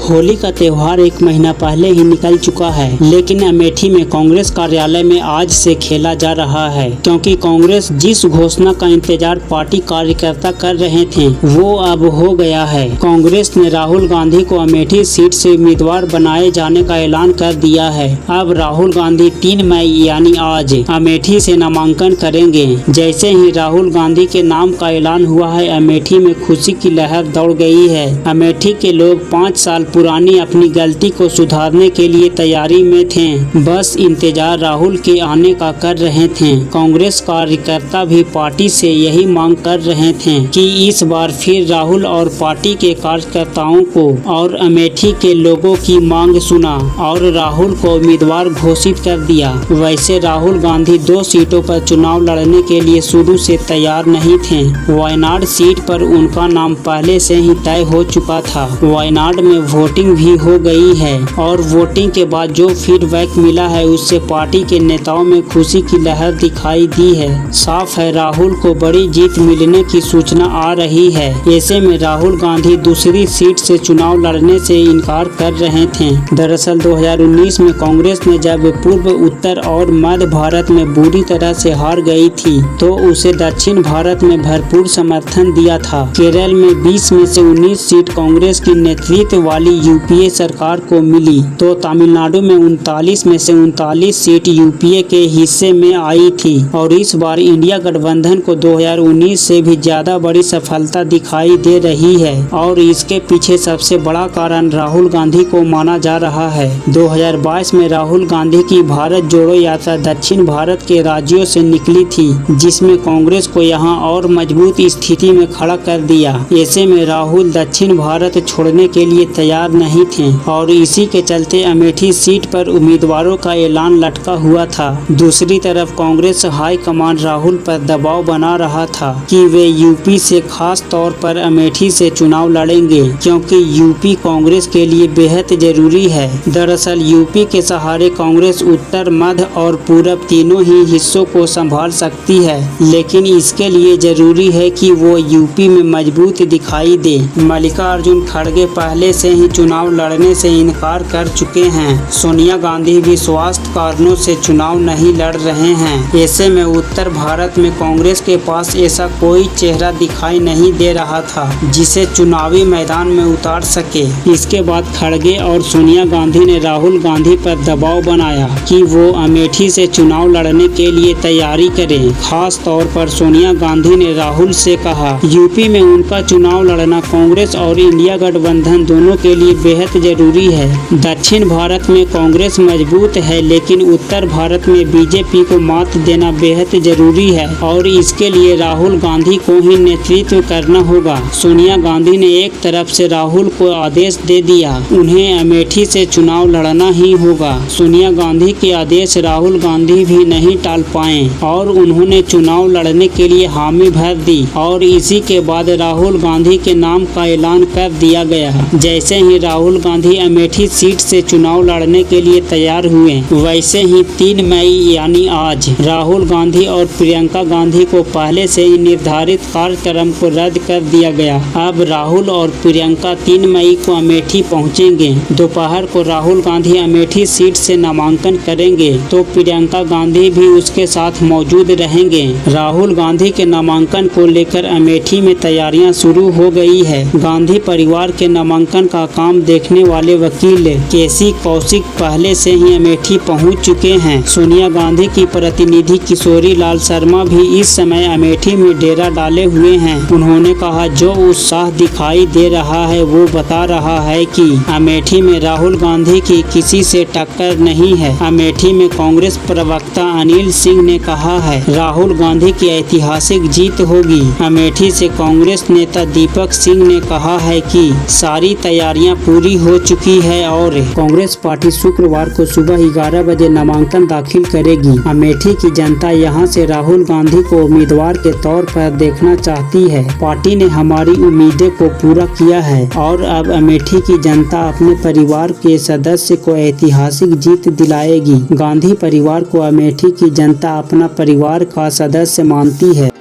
होली का त्योहार एक महीना पहले ही निकल चुका है, लेकिन अमेठी में कांग्रेस कार्यालय में आज से खेला जा रहा है, क्योंकि कांग्रेस जिस घोषणा का इंतजार पार्टी कार्यकर्ता कर रहे थे वो अब हो गया है। कांग्रेस ने राहुल गांधी को अमेठी सीट से उम्मीदवार बनाए जाने का ऐलान कर दिया है। अब राहुल गांधी 3 मई यानी आज अमेठी से नामांकन करेंगे। जैसे ही राहुल गांधी के नाम का ऐलान हुआ है, अमेठी में खुशी की लहर दौड़ गई है। अमेठी के लोग 5 साल पुरानी अपनी गलती को सुधारने के लिए तैयारी में थे, बस इंतजार राहुल के आने का कर रहे थे। कांग्रेस कार्यकर्ता भी पार्टी से यही मांग कर रहे थे कि इस बार फिर राहुल और पार्टी के कार्यकर्ताओं को और अमेठी के लोगों की मांग सुना और राहुल को उम्मीदवार घोषित कर दिया। वैसे राहुल गांधी 2 सीटों पर चुनाव लड़ने के लिए शुरू से तैयार नहीं थे। वायनाड सीट पर उनका नाम पहले से ही तय हो चुका था। वायनाड में वोटिंग भी हो गई है और वोटिंग के बाद जो फीडबैक मिला है उससे पार्टी के नेताओं में खुशी की लहर दिखाई दी है। साफ है राहुल को बड़ी जीत मिलने की सूचना आ रही है। ऐसे में राहुल गांधी दूसरी सीट से चुनाव लड़ने से इनकार कर रहे थे। दरअसल 2019 में कांग्रेस ने जब पूर्व, उत्तर और मध्य भारत में बुरी तरह से हार गई थी तो उसे दक्षिण भारत में भरपूर समर्थन दिया था। केरल में 20 में से 19 सीट कांग्रेस की नेतृत्व वाली यूपीए सरकार को मिली, तो तमिलनाडु में 39 में से 39 सीट यूपीए के हिस्से में आई थी। और इस बार इंडिया गठबंधन को 2019 से भी ज्यादा बड़ी सफलता दिखाई दे रही है और इसके पीछे सबसे बड़ा कारण राहुल गांधी को माना जा रहा है। 2022 में राहुल गांधी की भारत जोड़ो यात्रा दक्षिण भारत के राज्यों से निकली थी, जिसमें कांग्रेस को यहां और मजबूत स्थिति में खड़ा कर दिया। ऐसे में राहुल दक्षिण भारत छोड़ने के लिए तैयार नहीं थे और इसी के चलते अमेठी सीट पर उम्मीदवारों का ऐलान लटका हुआ था। दूसरी तरफ कांग्रेस हाई कमान राहुल पर दबाव बना रहा था कि वे यूपी से खास तौर पर अमेठी से चुनाव लड़ेंगे, क्योंकि यूपी कांग्रेस के लिए बेहद जरूरी है। दरअसल यूपी के सहारे कांग्रेस उत्तर, मध्य और पूरब तीनों ही हिस्सों को संभाल सकती है, लेकिन इसके लिए जरूरी है कि वो यूपी में मजबूत दिखाई दे। मल्लिकार्जुन खड़गे पहले से ही चुनाव लड़ने से इनकार कर चुके हैं। सोनिया गांधी भी स्वास्थ्य कारणों से चुनाव नहीं लड़ रहे हैं। ऐसे में उत्तर भारत में कांग्रेस के पास ऐसा कोई चेहरा दिखाई नहीं दे रहा था जिसे चुनावी मैदान में उतार सके। इसके बाद खड़गे और सोनिया गांधी ने राहुल गांधी पर दबाव बनाया कि वो अमेठी से चुनाव लड़ने के लिए तैयारी करें। खास तौर पर सोनिया गांधी ने राहुल से कहा यूपी में उनका चुनाव लड़ना कांग्रेस और इंडिया गठबंधन दोनों के लिए बेहद जरूरी है। दक्षिण भारत में कांग्रेस मजबूत है, लेकिन उत्तर भारत में बीजेपी को मात देना बेहद जरूरी है और इसके लिए राहुल गांधी को ही नेतृत्व करना होगा। सोनिया गांधी ने एक तरफ से राहुल को आदेश दे दिया, उन्हें अमेठी से चुनाव लड़ना ही होगा। सोनिया गांधी के आदेश राहुल गांधी भी नहीं टाल पाए और उन्होंने चुनाव लड़ने के लिए हामी भर दी और इसी के बाद राहुल गांधी के नाम का ऐलान कर दिया गया। जैसे ही राहुल गांधी अमेठी सीट से चुनाव लड़ने के लिए तैयार हुए, वैसे ही 3 मई यानी आज राहुल गांधी और प्रियंका गांधी को पहले से ही निर्धारित कार्यक्रम को रद्द कर दिया गया। अब राहुल और प्रियंका 3 मई को अमेठी पहुंचेंगे। दोपहर को राहुल गांधी अमेठी सीट से नामांकन करेंगे तो प्रियंका गांधी भी उसके साथ मौजूद रहेंगे। राहुल गांधी के नामांकन को लेकर अमेठी में तैयारियां शुरू हो गई है। गांधी परिवार के नामांकन का काम देखने वाले वकील केसी कौशिक पहले से ही अमेठी पहुंच चुके हैं। सोनिया गांधी की प्रतिनिधि किशोरी लाल शर्मा भी इस समय अमेठी में डेरा डाले हुए हैं। उन्होंने कहा जो उत्साह दिखाई दे रहा है वो बता रहा है कि अमेठी में राहुल गांधी की किसी से टक्कर नहीं है। अमेठी में कांग्रेस प्रवक्ता अनिल सिंह ने कहा है राहुल गांधी की ऐतिहासिक जीत होगी। अमेठी से कांग्रेस नेता दीपक सिंह ने कहा है कि सारी तैयारियां पूरी हो चुकी है और कांग्रेस पार्टी शुक्रवार को सुबह 11 बजे नामांकन दाखिल करेगी। अमेठी की जनता यहां से राहुल गांधी को उम्मीदवार के तौर पर देखना चाहती है। पार्टी ने हमारी उम्मीदें को पूरा किया है और अब अमेठी की जनता अपने परिवार के सदस्य को ऐतिहासिक जीत दिलाएगी। गांधी परिवार को अमेठी की जनता अपना परिवार का सदस्य मानती है।